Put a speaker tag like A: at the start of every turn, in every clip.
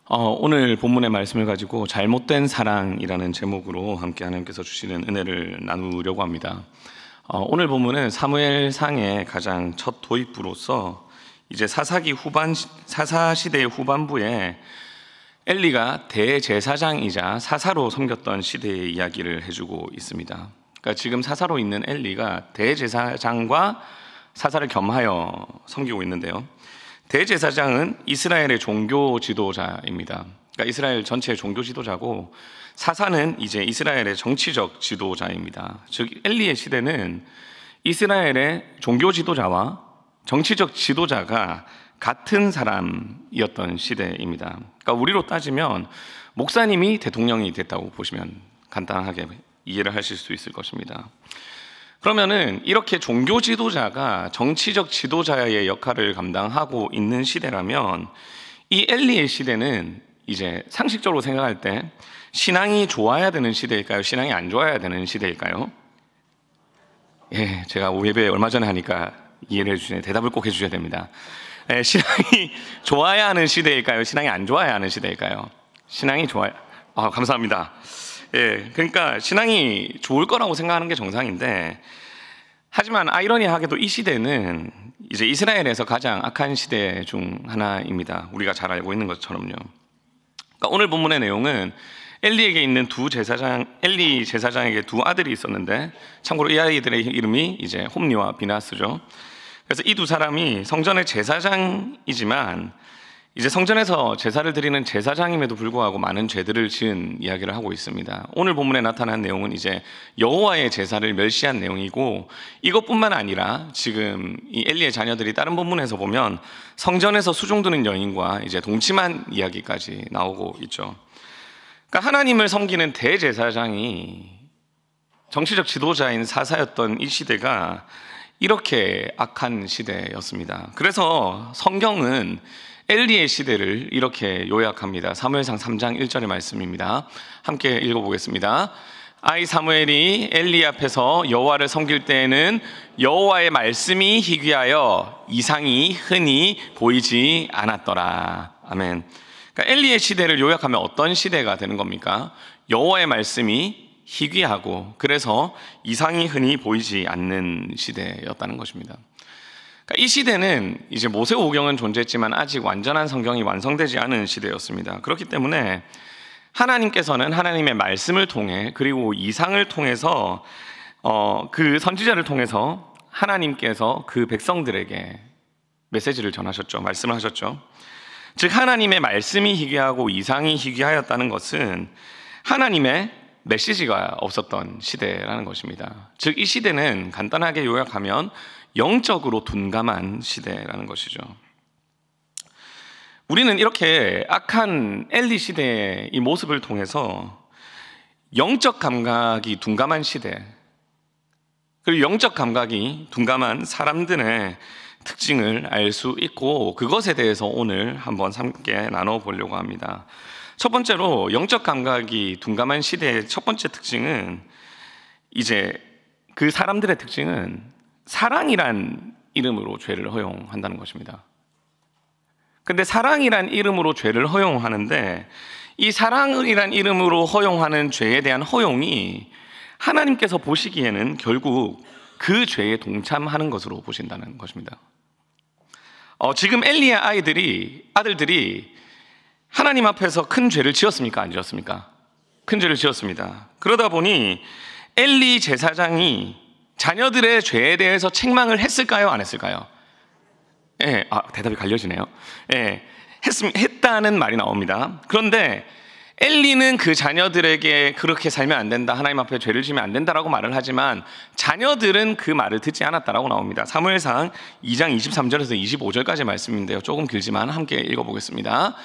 A: 오늘 본문의 말씀을 가지고 잘못된 사랑이라는 제목으로 함께 하나님께서 주시는 은혜를 나누려고 합니다. 오늘 본문은 사무엘상의 가장 첫 도입부로서 이제 사사 시대의 후반부에 엘리가 대제사장이자 사사로 섬겼던 시대의 이야기를 해주고 있습니다. 그러니까 지금 사사로 있는 엘리가 대제사장과 사사를 겸하여 섬기고 있는데요. 대제사장은 이스라엘의 종교 지도자입니다. 그러니까 이스라엘 전체의 종교 지도자고, 사사는 이제 이스라엘의 정치적 지도자입니다. 즉 엘리의 시대는 이스라엘의 종교 지도자와 정치적 지도자가 같은 사람이었던 시대입니다. 그러니까 우리로 따지면 목사님이 대통령이 됐다고 보시면 간단하게 이해를 하실 수 있을 것입니다. 그러면은 이렇게 종교 지도자가 정치적 지도자의 역할을 감당하고 있는 시대라면, 이 엘리의 시대는 이제 상식적으로 생각할 때 신앙이 좋아야 되는 시대일까요? 신앙이 안 좋아야 되는 시대일까요? 제가 예배 얼마 전에 하니까 이해를 해주시네. 대답을 꼭 해주셔야 됩니다. 신앙이 좋아야 하는 시대일까요? 신앙이 안 좋아야 하는 시대일까요? 신앙이 좋아야. 감사합니다. 그러니까 신앙이 좋을 거라고 생각하는 게 정상인데, 하지만 아이러니하게도 이 시대는 이제 이스라엘에서 가장 악한 시대 중 하나입니다. 우리가 잘 알고 있는 것처럼요. 그러니까 오늘 본문의 내용은 엘리에게 있는 엘리 제사장에게 두 아들이 있었는데, 참고로 이 아이들의 이름이 이제 홈리와 비나스죠. 그래서 이 두 사람이 성전의 제사장이지만 이제 성전에서 제사를 드리는 제사장임에도 불구하고 많은 죄들을 지은 이야기를 하고 있습니다. 오늘 본문에 나타난 내용은 이제 여호와의 제사를 멸시한 내용이고, 이것뿐만 아니라 지금 이 엘리의 자녀들이 다른 본문에서 보면 성전에서 수종 드는 여인과 이제 동침한 이야기까지 나오고 있죠. 그러니까 하나님을 섬기는 대제사장이 정치적 지도자인 사사였던 이 시대가 이렇게 악한 시대였습니다. 그래서 성경은 엘리의 시대를 이렇게 요약합니다. 사무엘상 3장 1절의 말씀입니다. 함께 읽어보겠습니다. 아이 사무엘이 엘리 앞에서 여호와를 섬길 때에는 여호와의 말씀이 희귀하여 이상이 흔히 보이지 않았더라. 아멘. 그러니까 엘리의 시대를 요약하면 어떤 시대가 되는 겁니까? 여호와의 말씀이 희귀하고 그래서 이상이 흔히 보이지 않는 시대였다는 것입니다. 그러니까 이 시대는 이제 모세오경은 존재했지만 아직 완전한 성경이 완성되지 않은 시대였습니다. 그렇기 때문에 하나님께서는 하나님의 말씀을 통해, 그리고 이상을 통해서 그 선지자를 통해서 하나님께서 그 백성들에게 메시지를 전하셨죠. 말씀을 하셨죠. 즉 하나님의 말씀이 희귀하고 이상이 희귀하였다는 것은 하나님의 메시지가 없었던 시대라는 것입니다. 즉 이 시대는 간단하게 요약하면 영적으로 둔감한 시대라는 것이죠. 우리는 이렇게 악한 엘리 시대의 이 모습을 통해서 영적 감각이 둔감한 시대, 그리고 영적 감각이 둔감한 사람들의 특징을 알 수 있고, 그것에 대해서 오늘 한번 함께 나눠보려고 합니다. 첫 번째로 영적 감각이 둔감한 시대의 첫 번째 특징은, 이제 그 사람들의 특징은 사랑이란 이름으로 죄를 허용한다는 것입니다. 근데 사랑이란 이름으로 죄를 허용하는데, 이 사랑이란 이름으로 허용하는 죄에 대한 허용이 하나님께서 보시기에는 결국 그 죄에 동참하는 것으로 보신다는 것입니다. 지금 엘리의 아들들이 하나님 앞에서 큰 죄를 지었습니까? 안 지었습니까? 큰 죄를 지었습니다. 그러다 보니 엘리 제사장이 자녀들의 죄에 대해서 책망을 했을까요? 안 했을까요? 대답이 갈려지네요. 했다는 말이 나옵니다. 그런데 엘리는 그 자녀들에게 그렇게 살면 안 된다, 하나님 앞에 죄를 지면 안 된다라고 말을 하지만 자녀들은 그 말을 듣지 않았다라고 나옵니다. 사무엘상 2장 23절에서 25절까지 말씀인데요, 조금 길지만 함께 읽어보겠습니다.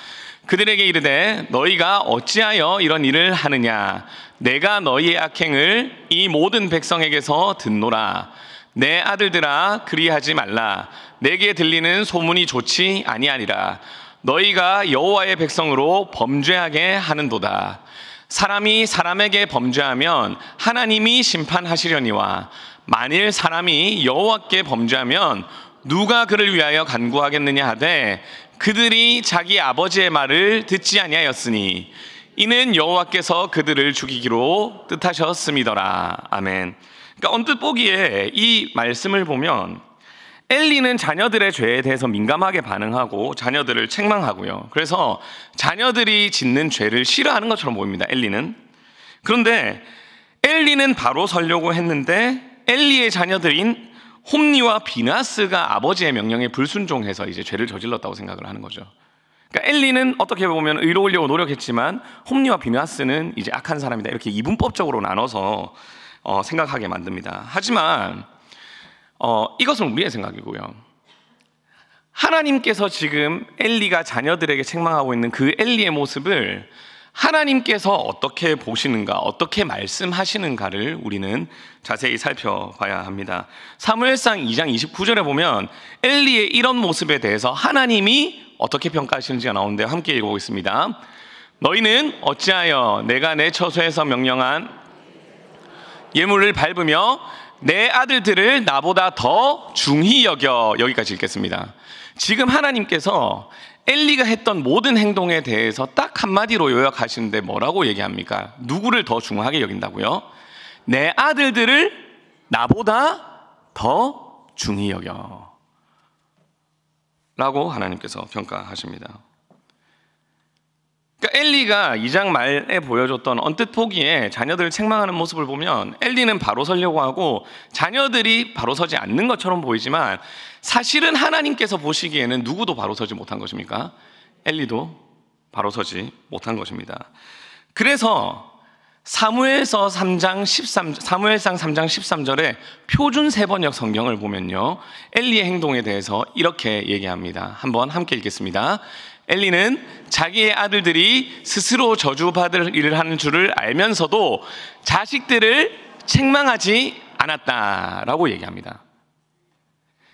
A: 그들에게 이르되 너희가 어찌하여 이런 일을 하느냐, 내가 너희의 악행을 이 모든 백성에게서 듣노라. 내 아들들아 그리하지 말라. 내게 들리는 소문이 좋지 아니하니라. 너희가 여호와의 백성으로 범죄하게 하는도다. 사람이 사람에게 범죄하면 하나님이 심판하시려니와 만일 사람이 여호와께 범죄하면 누가 그를 위하여 간구하겠느냐 하되 그들이 자기 아버지의 말을 듣지 아니하였으니 이는 여호와께서 그들을 죽이기로 뜻하셨음이더라. 아멘. 그러니까 언뜻 보기에 이 말씀을 보면 엘리는 자녀들의 죄에 대해서 민감하게 반응하고 자녀들을 책망하고요. 그래서 자녀들이 짓는 죄를 싫어하는 것처럼 보입니다. 엘리는. 그런데 엘리는 바로 서려고 했는데 엘리의 자녀들인 홈니와 비나스가 아버지의 명령에 불순종해서 이제 죄를 저질렀다고 생각을 하는 거죠. 그러니까 엘리는 어떻게 보면 의로우려고 노력했지만 홈니와 비나스는 이제 악한 사람이다, 이렇게 이분법적으로 나눠서 생각하게 만듭니다. 하지만 이것은 우리의 생각이고요. 하나님께서 지금 엘리가 자녀들에게 책망하고 있는 그 엘리의 모습을 하나님께서 어떻게 보시는가, 어떻게 말씀하시는가를 우리는 자세히 살펴봐야 합니다. 사무엘상 2장 29절에 보면 엘리의 이런 모습에 대해서 하나님이 어떻게 평가하시는지가 나오는데 함께 읽어보겠습니다. 너희는 어찌하여 내가 내 처소에서 명령한 예물을 밟으며 내 아들들을 나보다 더 중히 여겨. 여기까지 읽겠습니다. 지금 하나님께서 엘리가 했던 모든 행동에 대해서 딱 한마디로 요약하시는데 뭐라고 얘기합니까? 누구를 더 중하게 여긴다고요? 내 아들들을 나보다 더 중히 여겨 라고 하나님께서 평가하십니다. 그러니까 엘리가 2장 말에 보여줬던 언뜻 보기에 자녀들을 책망하는 모습을 보면 엘리는 바로 서려고 하고 자녀들이 바로 서지 않는 것처럼 보이지만 사실은 하나님께서 보시기에는 누구도 바로 서지 못한 것입니까? 엘리도 바로 서지 못한 것입니다. 그래서 사무엘상 3장 13절에 표준 세번역 성경을 보면요, 엘리의 행동에 대해서 이렇게 얘기합니다. 한번 함께 읽겠습니다. 엘리는 자기의 아들들이 스스로 저주받을 일을 하는 줄을 알면서도 자식들을 책망하지 않았다라고 얘기합니다.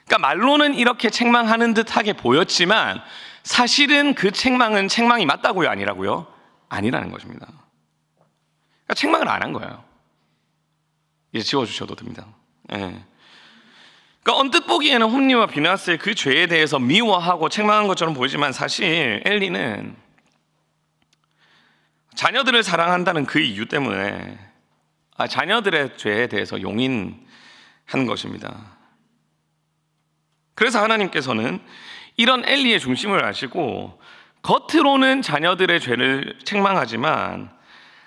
A: 그러니까 말로는 이렇게 책망하는 듯하게 보였지만 사실은 그 책망은 책망이 맞다고요, 아니라고요? 아니라는 것입니다. 그러니까 책망을 안 한 거예요. 이제 지워주셔도 됩니다. 네. 그러니까 언뜻 보기에는 홈니와 비나스의 그 죄에 대해서 미워하고 책망한 것처럼 보이지만 사실 엘리는 자녀들을 사랑한다는 그 이유 때문에 자녀들의 죄에 대해서 용인한 것입니다. 그래서 하나님께서는 이런 엘리의 중심을 아시고 겉으로는 자녀들의 죄를 책망하지만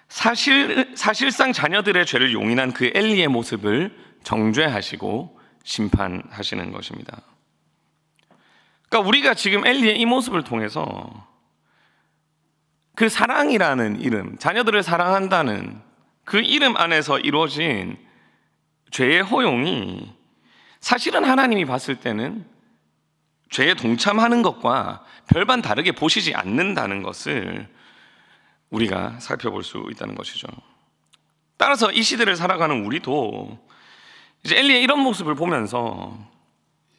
A: 사실상 자녀들의 죄를 용인한 그 엘리의 모습을 정죄하시고 심판하시는 것입니다. 그러니까 우리가 지금 엘리의 이 모습을 통해서 그 사랑이라는 이름, 자녀들을 사랑한다는 그 이름 안에서 이루어진 죄의 허용이 사실은 하나님이 봤을 때는 죄에 동참하는 것과 별반 다르게 보시지 않는다는 것을 우리가 살펴볼 수 있다는 것이죠. 따라서 이 시대를 살아가는 우리도 이제 엘리의 이런 모습을 보면서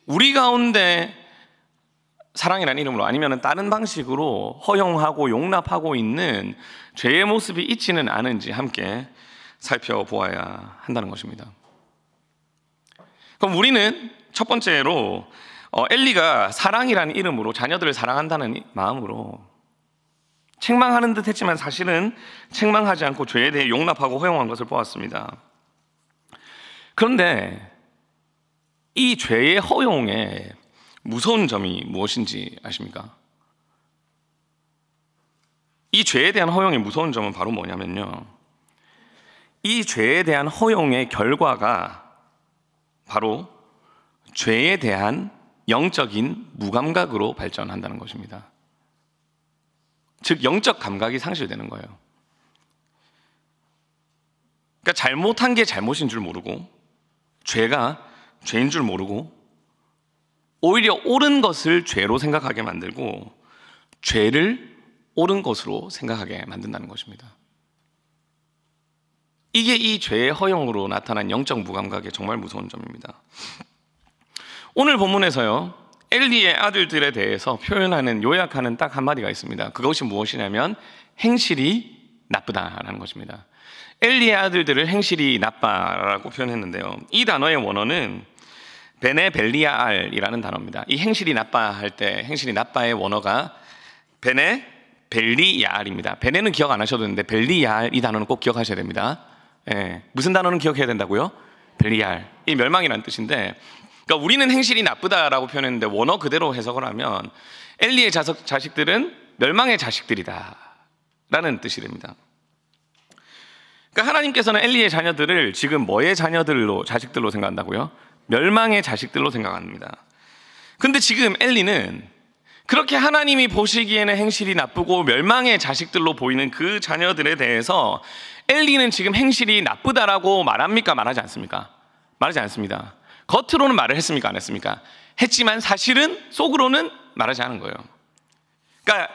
A: 우리 가운데 사랑이라는 이름으로 아니면 다른 방식으로 허용하고 용납하고 있는 죄의 모습이 있지는 않은지 함께 살펴보아야 한다는 것입니다. 그럼 우리는 첫 번째로 엘리가 사랑이라는 이름으로 자녀들을 사랑한다는 마음으로 책망하는 듯 했지만 사실은 책망하지 않고 죄에 대해 용납하고 허용한 것을 보았습니다. 그런데 이 죄의 허용에 무서운 점이 무엇인지 아십니까? 이 죄에 대한 허용의 무서운 점은 바로 뭐냐면요, 이 죄에 대한 허용의 결과가 바로 죄에 대한 영적인 무감각으로 발전한다는 것입니다. 즉 영적 감각이 상실되는 거예요. 그러니까 잘못한 게 잘못인 줄 모르고 죄가 죄인 줄 모르고 오히려 옳은 것을 죄로 생각하게 만들고 죄를 옳은 것으로 생각하게 만든다는 것입니다. 이게 이 죄의 허용으로 나타난 영적 무감각의 정말 무서운 점입니다. 오늘 본문에서요, 엘리의 아들들에 대해서 표현하는, 요약하는 딱 한마디가 있습니다. 그것이 무엇이냐면 행실이 나쁘다라는 것입니다. 엘리의 아들들을 행실이 나빠라고 표현했는데요, 이 단어의 원어는 베네벨리알이라는 단어입니다. 이 행실이 나빠 할 때 행실이 나빠의 원어가 베네벨리알입니다. 베네는 기억 안 하셔도 되는데 벨리알 이 단어는 꼭 기억하셔야 됩니다. 예, 무슨 단어는 기억해야 된다고요? 벨리알. 이 멸망이라는 뜻인데, 그러니까 우리는 행실이 나쁘다라고 표현했는데 원어 그대로 해석을 하면 엘리의 자식들은 멸망의 자식들이다 라는 뜻이 됩니다. 그러니까 하나님께서는 엘리의 자녀들을 지금 뭐의 자식들로 생각한다고요? 멸망의 자식들로 생각합니다. 근데 지금 엘리는 그렇게 하나님이 보시기에는 행실이 나쁘고 멸망의 자식들로 보이는 그 자녀들에 대해서 엘리는 지금 행실이 나쁘다라고 말합니까? 말하지 않습니까? 말하지 않습니다. 겉으로는 말을 했습니까? 안 했습니까? 했지만 사실은 속으로는 말하지 않은 거예요. 그러니까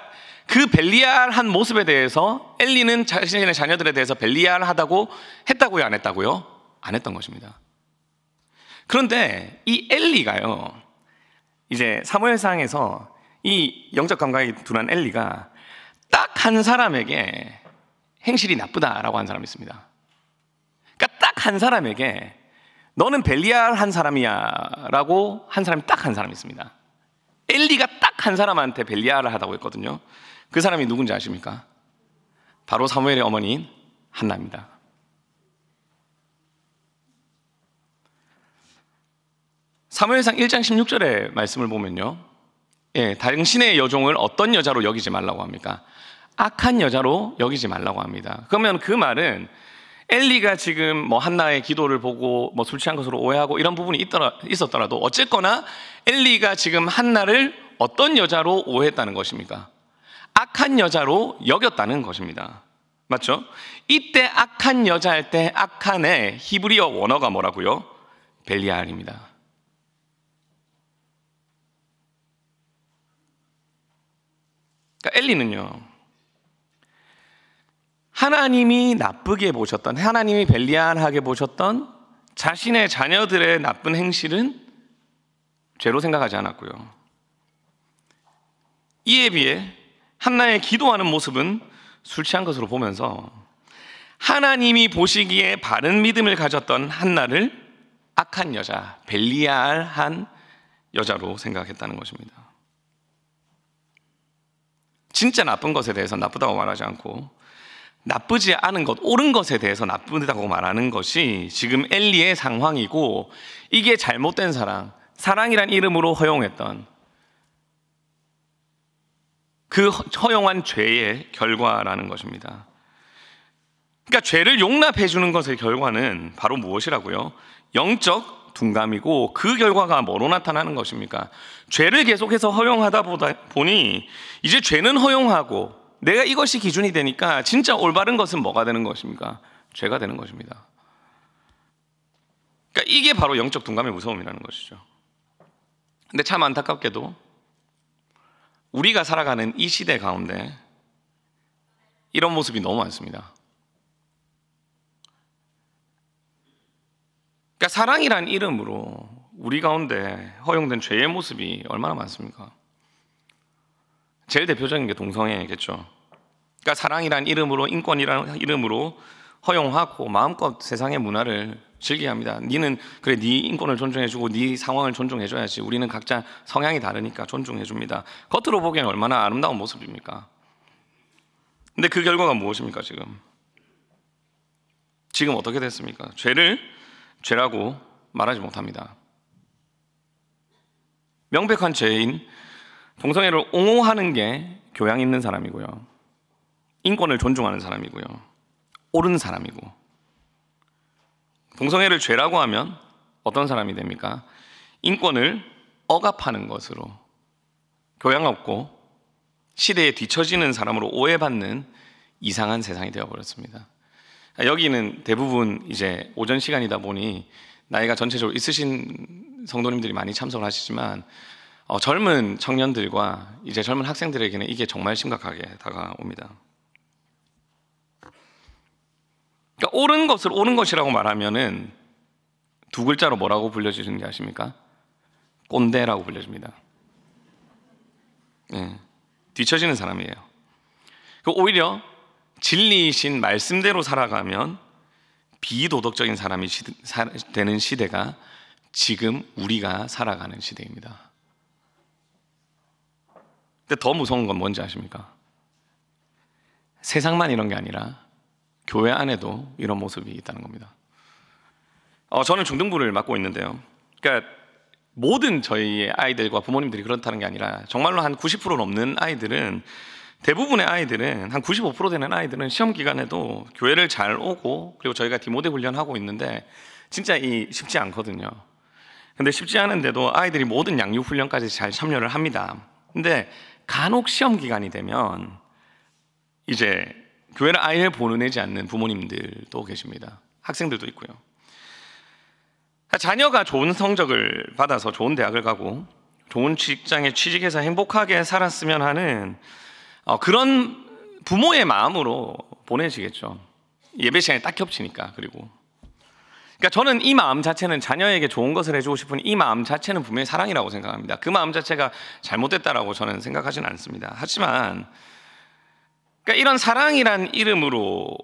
A: 그 벨리알한 모습에 대해서 엘리는 자신의 자녀들에 대해서 벨리알하다고 했다고요? 안 했다고요? 안 했던 것입니다. 그런데 이 엘리가요, 이제 사무엘상에서 이 영적 감각이 둔한 엘리가 딱 한 사람에게 행실이 나쁘다라고 한 사람이 있습니다. 그러니까 딱 한 사람에게 너는 벨리알 한 사람이야 라고 한 사람이 딱 한 사람이 있습니다. 엘리가 딱 한 사람한테 벨리알을 하다고 했거든요. 그 사람이 누군지 아십니까? 바로 사무엘의 어머니인 한나입니다. 사무엘상 1장 16절의 말씀을 보면요, 당신의 여종을 어떤 여자로 여기지 말라고 합니까? 악한 여자로 여기지 말라고 합니다. 그러면 그 말은 엘리가 지금 뭐 한나의 기도를 보고 뭐 술 취한 것으로 오해하고 이런 부분이 있었더라도 어쨌거나 엘리가 지금 한나를 어떤 여자로 오해했다는 것입니까? 악한 여자로 여겼다는 것입니다. 맞죠? 이때 악한 여자 할 때 악한의 히브리어 원어가 뭐라고요? 벨리알입니다. 그러니까 엘리는요, 하나님이 나쁘게 보셨던, 하나님이 벨리알하게 보셨던 자신의 자녀들의 나쁜 행실은 죄로 생각하지 않았고요. 이에 비해 한나의 기도하는 모습은 술 취한 것으로 보면서 하나님이 보시기에 바른 믿음을 가졌던 한나를 악한 여자, 벨리알한 여자로 생각했다는 것입니다. 진짜 나쁜 것에 대해서 나쁘다고 말하지 않고 나쁘지 않은 것, 옳은 것에 대해서 나쁘다고 말하는 것이 지금 엘리의 상황이고, 이게 잘못된 사랑이란 이름으로 허용했던 그 허용한 죄의 결과라는 것입니다. 그러니까 죄를 용납해 주는 것의 결과는 바로 무엇이라고요? 영적 둔감이고, 그 결과가 뭐로 나타나는 것입니까? 죄를 계속해서 허용하다 보니 이제 죄는 허용하고 내가 이것이 기준이 되니까 진짜 올바른 것은 뭐가 되는 것입니까? 죄가 되는 것입니다. 그러니까 이게 바로 영적 둔감의 무서움이라는 것이죠. 근데 참 안타깝게도 우리가 살아가는 이 시대 가운데 이런 모습이 너무 많습니다. 그러니까 사랑이란 이름으로 우리 가운데 허용된 죄의 모습이 얼마나 많습니까? 제일 대표적인 게 동성애겠죠. 그러니까 사랑이란 이름으로, 인권이란 이름으로 허용하고 마음껏 세상의 문화를 즐기게 합니다. 니는 그래, 네 인권을 존중해주고 네 상황을 존중해줘야지. 우리는 각자 성향이 다르니까 존중해줍니다. 겉으로 보기에는 얼마나 아름다운 모습입니까? 근데 그 결과가 무엇입니까? 지금 어떻게 됐습니까? 죄를 죄라고 말하지 못합니다. 명백한 죄인 동성애를 옹호하는 게 교양 있는 사람이고요, 인권을 존중하는 사람이고요, 옳은 사람이고, 동성애를 죄라고 하면 어떤 사람이 됩니까? 인권을 억압하는 것으로, 교양 없고 시대에 뒤처지는 사람으로 오해받는 이상한 세상이 되어버렸습니다. 여기는 대부분 이제 오전 시간이다 보니 나이가 전체적으로 있으신 성도님들이 많이 참석을 하시지만 젊은 청년들과 이제 젊은 학생들에게는 이게 정말 심각하게 다가옵니다. 그러니까 옳은 것을 옳은 것이라고 말하면은 두 글자로 뭐라고 불려지는지 아십니까? 꼰대라고 불려집니다. 뒤처지는 사람이에요. 오히려 진리이신 말씀대로 살아가면 비도덕적인 사람이 되는 시대가 지금 우리가 살아가는 시대입니다. 근데 더 무서운 건 뭔지 아십니까? 세상만 이런 게 아니라 교회 안에도 이런 모습이 있다는 겁니다. 저는 중등부를 맡고 있는데요. 그러니까 모든 저희의 아이들과 부모님들이 그렇다는 게 아니라 정말로 한 90% 넘는 아이들은, 대부분의 아이들은, 한 95% 되는 아이들은 시험 기간에도 교회를 잘 오고, 그리고 저희가 디모데 훈련하고 있는데 진짜 쉽지 않거든요. 근데 쉽지 않은데도 아이들이 모든 양육 훈련까지 잘 참여를 합니다. 근데 간혹 시험 기간이 되면 이제 교회를 아예 보내지 않는 부모님들도 계십니다. 학생들도 있고요. 자녀가 좋은 성적을 받아서 좋은 대학을 가고 좋은 직장에 취직해서 행복하게 살았으면 하는 그런 부모의 마음으로 보내지겠죠. 예배 시간에 딱 겹치니까. 그리고 그러니까 저는 이 마음 자체는, 자녀에게 좋은 것을 해주고 싶은 이 마음 자체는 분명히 사랑이라고 생각합니다. 그 마음 자체가 잘못됐다라고 저는 생각하지는 않습니다. 하지만 그러니까 이런 사랑이란 이름으로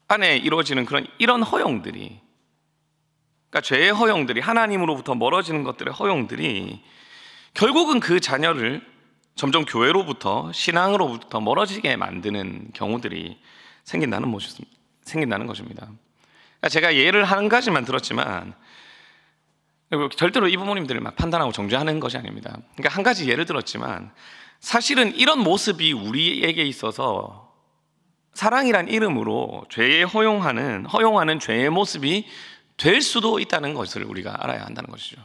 A: 안에 이루어지는 이런 허용들이, 그러니까 죄의 허용들이, 하나님으로부터 멀어지는 것들의 허용들이 결국은 그 자녀를 점점 교회로부터, 신앙으로부터 멀어지게 만드는 경우들이 생긴다는 것입니다. 그러니까 제가 예를 한 가지만 들었지만 절대로 이 부모님들을 막 판단하고 정죄하는 것이 아닙니다. 그러니까 한 가지 예를 들었지만 사실은 이런 모습이 우리에게 있어서 사랑이란 이름으로 죄에 허용하는 죄의 모습이 될 수도 있다는 것을 우리가 알아야 한다는 것이죠.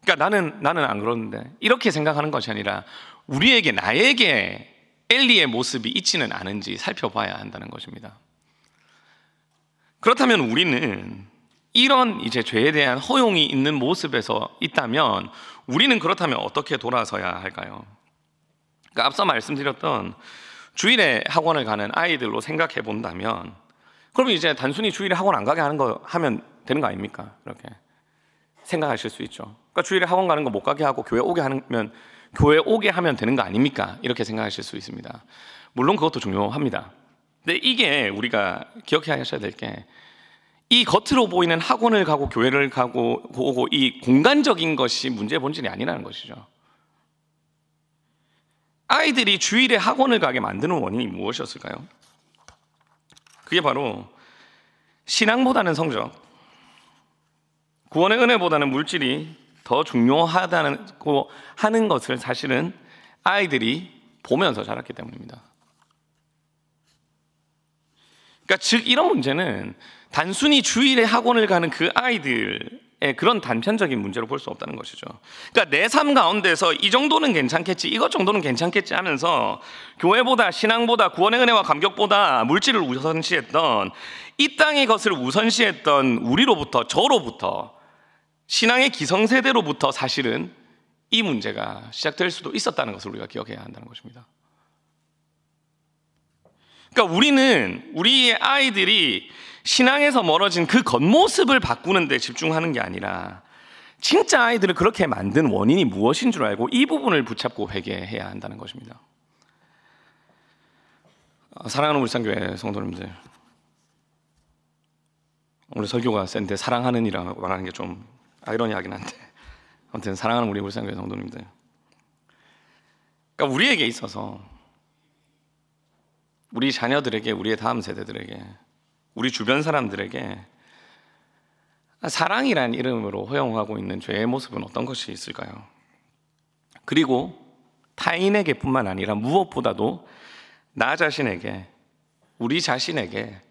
A: 그러니까 나는 안 그러는데, 이렇게 생각하는 것이 아니라 나에게 엘리의 모습이 있지는 않은지 살펴봐야 한다는 것입니다. 그렇다면 우리는 이런 이제 죄에 대한 허용이 있는 모습에서 있다면 우리는 그렇다면 어떻게 돌아서야 할까요? 그러니까 앞서 말씀드렸던 주일에 학원을 가는 아이들로 생각해 본다면, 그러면 이제 단순히 주일에 학원 안 가게 하면 되는 거 아닙니까? 그렇게 생각하실 수 있죠. 그러니까 주일에 학원 가는 거 못 가게 하고 교회 오게 하면 되는 거 아닙니까? 이렇게 생각하실 수 있습니다. 물론 그것도 중요합니다. 근데 이게 우리가 기억해야 하셔야 될 게, 이 겉으로 보이는 학원을 가고 교회를 가고 오고 이 공간적인 것이 문제의 본질이 아니라는 것이죠. 아이들이 주일에 학원을 가게 만드는 원인이 무엇이었을까요? 그게 바로 신앙보다는 성적, 구원의 은혜보다는 물질이 더 중요하다고 하는 것을 사실은 아이들이 보면서 자랐기 때문입니다. 그러니까 즉 이런 문제는 단순히 주일에 학원을 가는 그 아이들의 그런 단편적인 문제로 볼 수 없다는 것이죠. 그러니까 내 삶 가운데서 이 정도는 괜찮겠지, 이것 정도는 괜찮겠지 하면서 교회보다, 신앙보다, 구원의 은혜와 감격보다 물질을 우선시했던, 이 땅의 것을 우선시했던 우리로부터, 저로부터, 신앙의 기성세대로부터 사실은 이 문제가 시작될 수도 있었다는 것을 우리가 기억해야 한다는 것입니다. 그러니까 우리는 우리의 아이들이 신앙에서 멀어진 그 겉모습을 바꾸는 데 집중하는 게 아니라 진짜 아이들을 그렇게 만든 원인이 무엇인 줄 알고 이 부분을 붙잡고 회개해야 한다는 것입니다. 사랑하는 울산교회 성도님들, 오늘 설교가 센데 사랑하는 이라고 말하는 게 좀 아이러니하긴 한데, 아무튼 사랑하는 우리 울산교회 성도님들, 그러니까 우리에게 있어서 우리 자녀들에게, 우리의 다음 세대들에게, 우리 주변 사람들에게 사랑이란 이름으로 허용하고 있는 죄의 모습은 어떤 것이 있을까요? 그리고 타인에게 뿐만 아니라 무엇보다도 나 자신에게, 우리 자신에게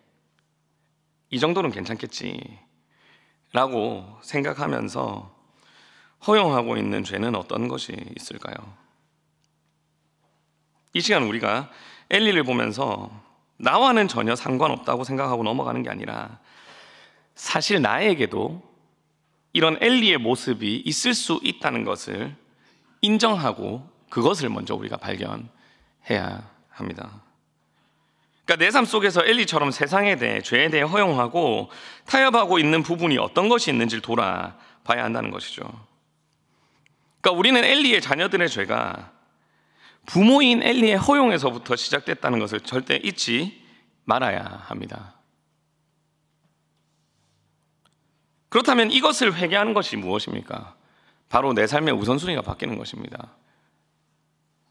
A: 이 정도는 괜찮겠지 라고 생각하면서 허용하고 있는 죄는 어떤 것이 있을까요? 이 시간 우리가 엘리를 보면서 나와는 전혀 상관없다고 생각하고 넘어가는 게 아니라 사실 나에게도 이런 엘리의 모습이 있을 수 있다는 것을 인정하고 그것을 먼저 우리가 발견해야 합니다. 그러니까 내 삶 속에서 엘리처럼 세상에 대해, 죄에 대해 허용하고 타협하고 있는 부분이 어떤 것이 있는지를 돌아봐야 한다는 것이죠. 그러니까 우리는 엘리의 자녀들의 죄가 부모인 엘리의 허용에서부터 시작됐다는 것을 절대 잊지 말아야 합니다. 그렇다면 이것을 회개하는 것이 무엇입니까? 바로 내 삶의 우선순위가 바뀌는 것입니다.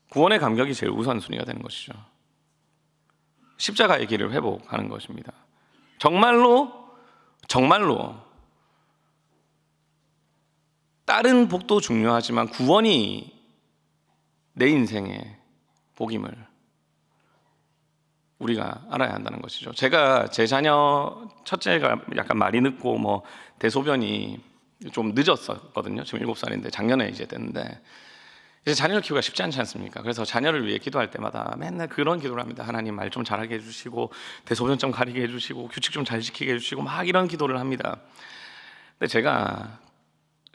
A: 구원의 감격이 제일 우선순위가 되는 것이죠. 십자가의 길을 회복하는 것입니다. 정말로 다른 복도 중요하지만 구원이 내 인생의 복임을 우리가 알아야 한다는 것이죠. 제가 제 자녀 첫째가 약간 말이 늦고 대소변이 좀 늦었었거든요. 지금 7살인데 작년에 이제 됐는데, 이제 자녀를 키우기가 쉽지 않지 않습니까? 그래서 자녀를 위해 기도할 때마다 맨날 그런 기도를 합니다. 하나님 말 좀 잘하게 해주시고, 대소변 좀 가리게 해주시고, 규칙 좀 잘 지키게 해주시고, 막 이런 기도를 합니다. 근데 제가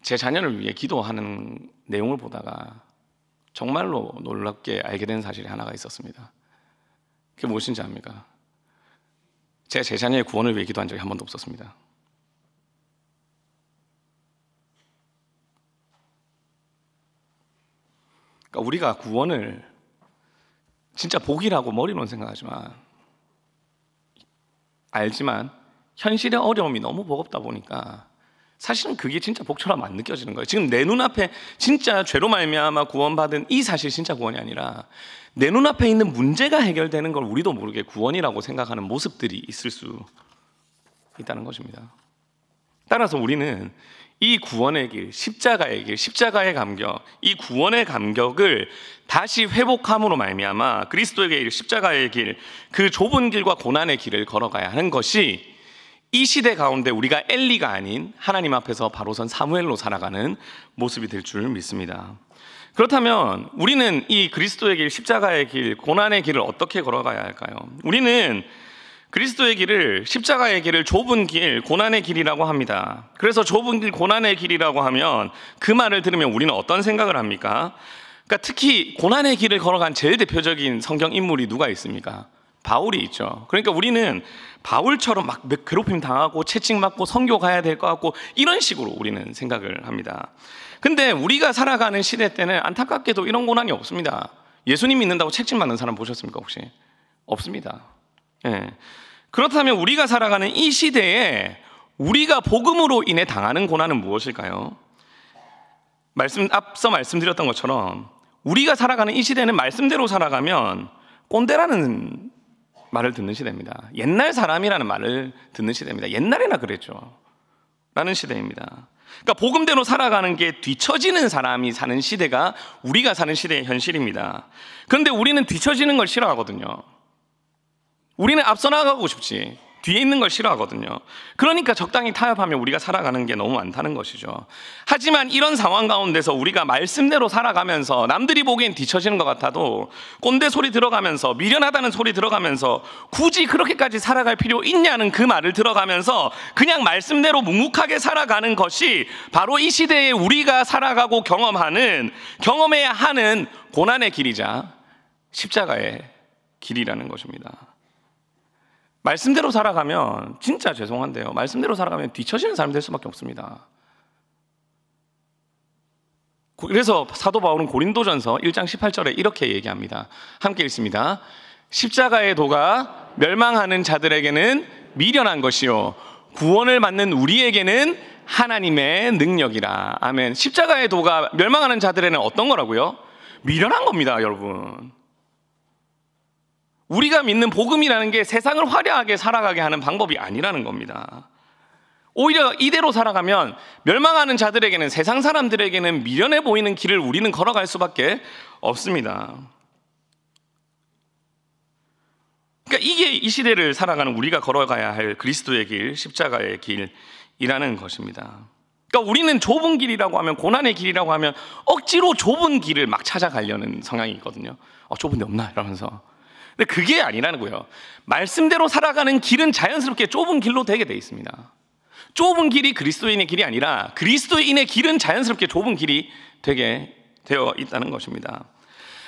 A: 제 자녀를 위해 기도하는 내용을 보다가 정말로 놀랍게 알게 된 사실이 하나가 있었습니다. 그게 무엇인지 압니까? 제가 제 자녀의 구원을 위해 기도한 적이 한 번도 없었습니다. 그러니까 우리가 구원을 진짜 복이라고 머리로는 생각하지만, 알지만 현실의 어려움이 너무 버겁다 보니까 사실은 그게 진짜 복처럼 안 느껴지는 거예요. 지금 내 눈앞에 진짜 죄로 말미암아 구원받은 이 사실 진짜 구원이 아니라, 내 눈앞에 있는 문제가 해결되는 걸 우리도 모르게 구원이라고 생각하는 모습들이 있을 수 있다는 것입니다. 따라서 우리는 이 구원의 길, 십자가의 길, 십자가의 감격, 이 구원의 감격을 다시 회복함으로 말미암아 그리스도의 길, 십자가의 길, 그 좁은 길과 고난의 길을 걸어가야 하는 것이 이 시대 가운데 우리가 엘리가 아닌 하나님 앞에서 바로 선 사무엘로 살아가는 모습이 될 줄 믿습니다. 그렇다면 우리는 이 그리스도의 길, 십자가의 길, 고난의 길을 어떻게 걸어가야 할까요? 우리는 그리스도의 길을, 십자가의 길을 좁은 길, 고난의 길이라고 합니다. 그래서 좁은 길, 고난의 길이라고 하면 그 말을 들으면 우리는 어떤 생각을 합니까? 그러니까 특히 고난의 길을 걸어간 제일 대표적인 성경 인물이 누가 있습니까? 바울이 있죠. 그러니까 우리는 바울처럼 막 괴롭힘 당하고 채찍 맞고 선교 가야 될 것 같고 이런 식으로 우리는 생각을 합니다. 근데 우리가 살아가는 시대 때는 안타깝게도 이런 고난이 없습니다. 예수님 믿는다고 채찍 맞는 사람 보셨습니까 혹시? 없습니다. 예. 그렇다면 우리가 살아가는 이 시대에 우리가 복음으로 인해 당하는 고난은 무엇일까요? 앞서 말씀드렸던 것처럼 우리가 살아가는 이 시대는 말씀대로 살아가면 꼰대라는 말을 듣는 시대입니다. 옛날 사람이라는 말을 듣는 시대입니다. 옛날에나 그랬죠 라는 시대입니다. 그러니까 복음대로 살아가는 게 뒤처지는 사람이 사는 시대가 우리가 사는 시대의 현실입니다. 그런데 우리는 뒤처지는 걸 싫어하거든요. 우리는 앞서 나가고 싶지 뒤에 있는 걸 싫어하거든요. 그러니까 적당히 타협하면 우리가 살아가는 게 너무 많다는 것이죠. 하지만 이런 상황 가운데서 우리가 말씀대로 살아가면서 남들이 보기엔 뒤처지는 것 같아도 꼰대 소리 들어가면서 미련하다는 소리 들어가면서 굳이 그렇게까지 살아갈 필요 있냐는 그 말을 들어가면서 그냥 말씀대로 묵묵하게 살아가는 것이 바로 이 시대에 우리가 살아가고 경험해야 하는 고난의 길이자 십자가의 길이라는 것입니다. 말씀대로 살아가면 진짜 죄송한데요, 말씀대로 살아가면 뒤처지는 사람이 될 수밖에 없습니다. 그래서 사도 바울은 고린도전서 1장 18절에 이렇게 얘기합니다. 함께 읽습니다. 십자가의 도가 멸망하는 자들에게는 미련한 것이요 구원을 받는 우리에게는 하나님의 능력이라. 아멘. 십자가의 도가 멸망하는 자들에게는 어떤 거라고요? 미련한 겁니다, 여러분. 우리가 믿는 복음이라는 게 세상을 화려하게 살아가게 하는 방법이 아니라는 겁니다. 오히려 이대로 살아가면 멸망하는 자들에게는, 세상 사람들에게는 미련해 보이는 길을 우리는 걸어갈 수밖에 없습니다. 그러니까 이게 이 시대를 살아가는 우리가 걸어가야 할 그리스도의 길, 십자가의 길이라는 것입니다. 그러니까 우리는 좁은 길이라고 하면, 고난의 길이라고 하면 억지로 좁은 길을 막 찾아가려는 성향이 있거든요. 좁은 데 없나? 이러면서. 근데 그게 아니라는 거예요. 말씀대로 살아가는 길은 자연스럽게 좁은 길로 되게 돼 있습니다. 좁은 길이 그리스도인의 길이 아니라 그리스도인의 길은 자연스럽게 좁은 길이 되게 되어 있다는 것입니다.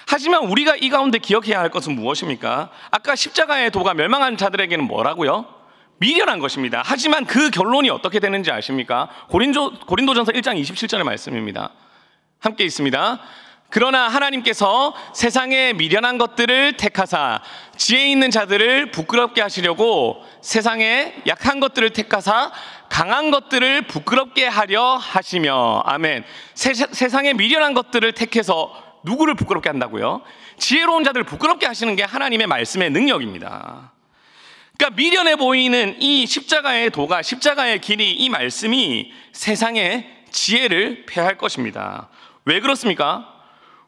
A: 하지만 우리가 이 가운데 기억해야 할 것은 무엇입니까? 아까 십자가의 도가 멸망한 자들에게는 뭐라고요? 미련한 것입니다. 하지만 그 결론이 어떻게 되는지 아십니까? 고린도전서 1장 27절의 말씀입니다. 함께 있습니다. 그러나 하나님께서 세상에 미련한 것들을 택하사 지혜 있는 자들을 부끄럽게 하시려고 세상에 약한 것들을 택하사 강한 것들을 부끄럽게 하려 하시며, 아멘. 세상의 미련한 것들을 택해서 누구를 부끄럽게 한다고요? 지혜로운 자들을 부끄럽게 하시는 게 하나님의 말씀의 능력입니다. 그러니까 미련해 보이는 이 십자가의 도가, 십자가의 길이, 이 말씀이 세상의 지혜를 패할 것입니다. 왜 그렇습니까?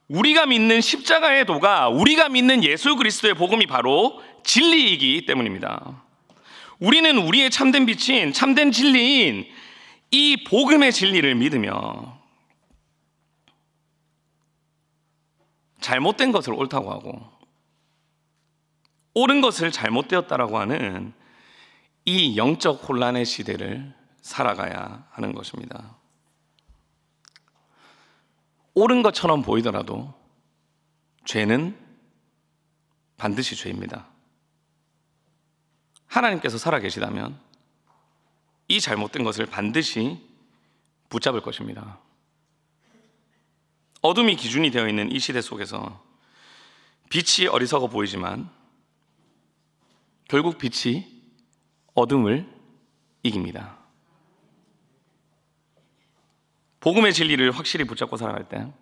A: 우리가 믿는 십자가의 도가, 우리가 믿는 예수 그리스도의 복음이 바로 진리이기 때문입니다. 우리는 우리의 참된 빛인, 참된 진리인 이 복음의 진리를 믿으며 잘못된 것을 옳다고 하고 옳은 것을 잘못되었다라고 하는 이 영적 혼란의 시대를 살아가야 하는 것입니다. 옳은 것처럼 보이더라도 죄는 반드시 죄입니다. 하나님께서 살아계시다면 이 잘못된 것을 반드시 붙잡을 것입니다. 어둠이 기준이 되어 있는 이 시대 속에서 빛이 어리석어 보이지만 결국 빛이 어둠을 이깁니다. 복음의 진리를 확실히 붙잡고 살아갈 때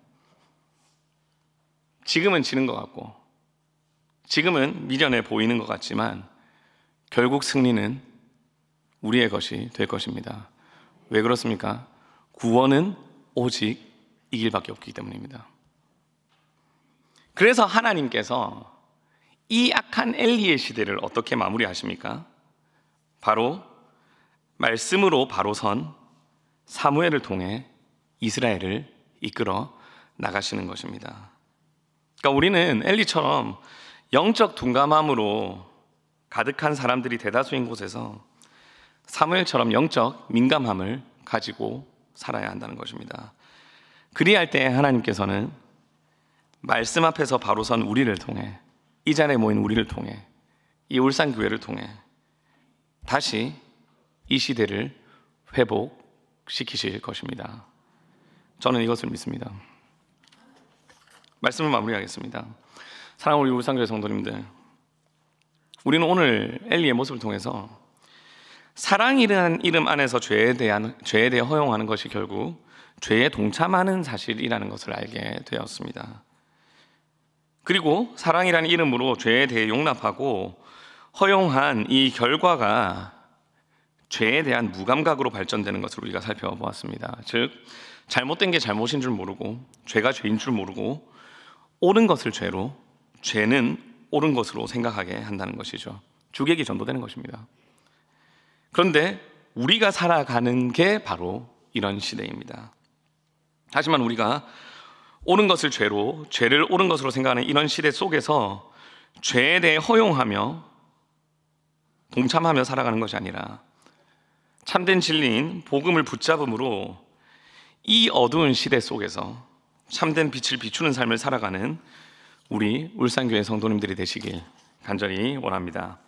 A: 지금은 지는 것 같고 지금은 미련해 보이는 것 같지만 결국 승리는 우리의 것이 될 것입니다. 왜 그렇습니까? 구원은 오직 이 길밖에 없기 때문입니다. 그래서 하나님께서 이 악한 엘리의 시대를 어떻게 마무리하십니까? 바로 말씀으로 바로 선 사무엘을 통해 이스라엘을 이끌어 나가시는 것입니다. 그러니까 우리는 엘리처럼 영적 둔감함으로 가득한 사람들이 대다수인 곳에서 사무엘처럼 영적 민감함을 가지고 살아야 한다는 것입니다. 그리할 때 하나님께서는 말씀 앞에서 바로 선 우리를 통해, 이 자리에 모인 우리를 통해, 이 울산교회를 통해 다시 이 시대를 회복시키실 것입니다. 저는 이것을 믿습니다. 말씀을 마무리하겠습니다. 사랑하는 우리 울산교회 성도님들, 우리는 오늘 엘리의 모습을 통해서 사랑이라는 이름 안에서 죄에 대해 허용하는 것이 결국 죄에 동참하는 사실이라는 것을 알게 되었습니다. 그리고 사랑이라는 이름으로 죄에 대해 용납하고 허용한 이 결과가 죄에 대한 무감각으로 발전되는 것을 우리가 살펴보았습니다. 즉, 잘못된 게 잘못인 줄 모르고 죄가 죄인 줄 모르고 옳은 것을 죄로, 죄는 옳은 것으로 생각하게 한다는 것이죠. 주객이 전도되는 것입니다. 그런데 우리가 살아가는 게 바로 이런 시대입니다. 하지만 우리가 옳은 것을 죄로, 죄를 옳은 것으로 생각하는 이런 시대 속에서 죄에 대해 허용하며 동참하며 살아가는 것이 아니라 참된 진리인 복음을 붙잡음으로 이 어두운 시대 속에서 참된 빛을 비추는 삶을 살아가는 우리 울산교회 성도님들이 되시길 간절히 원합니다.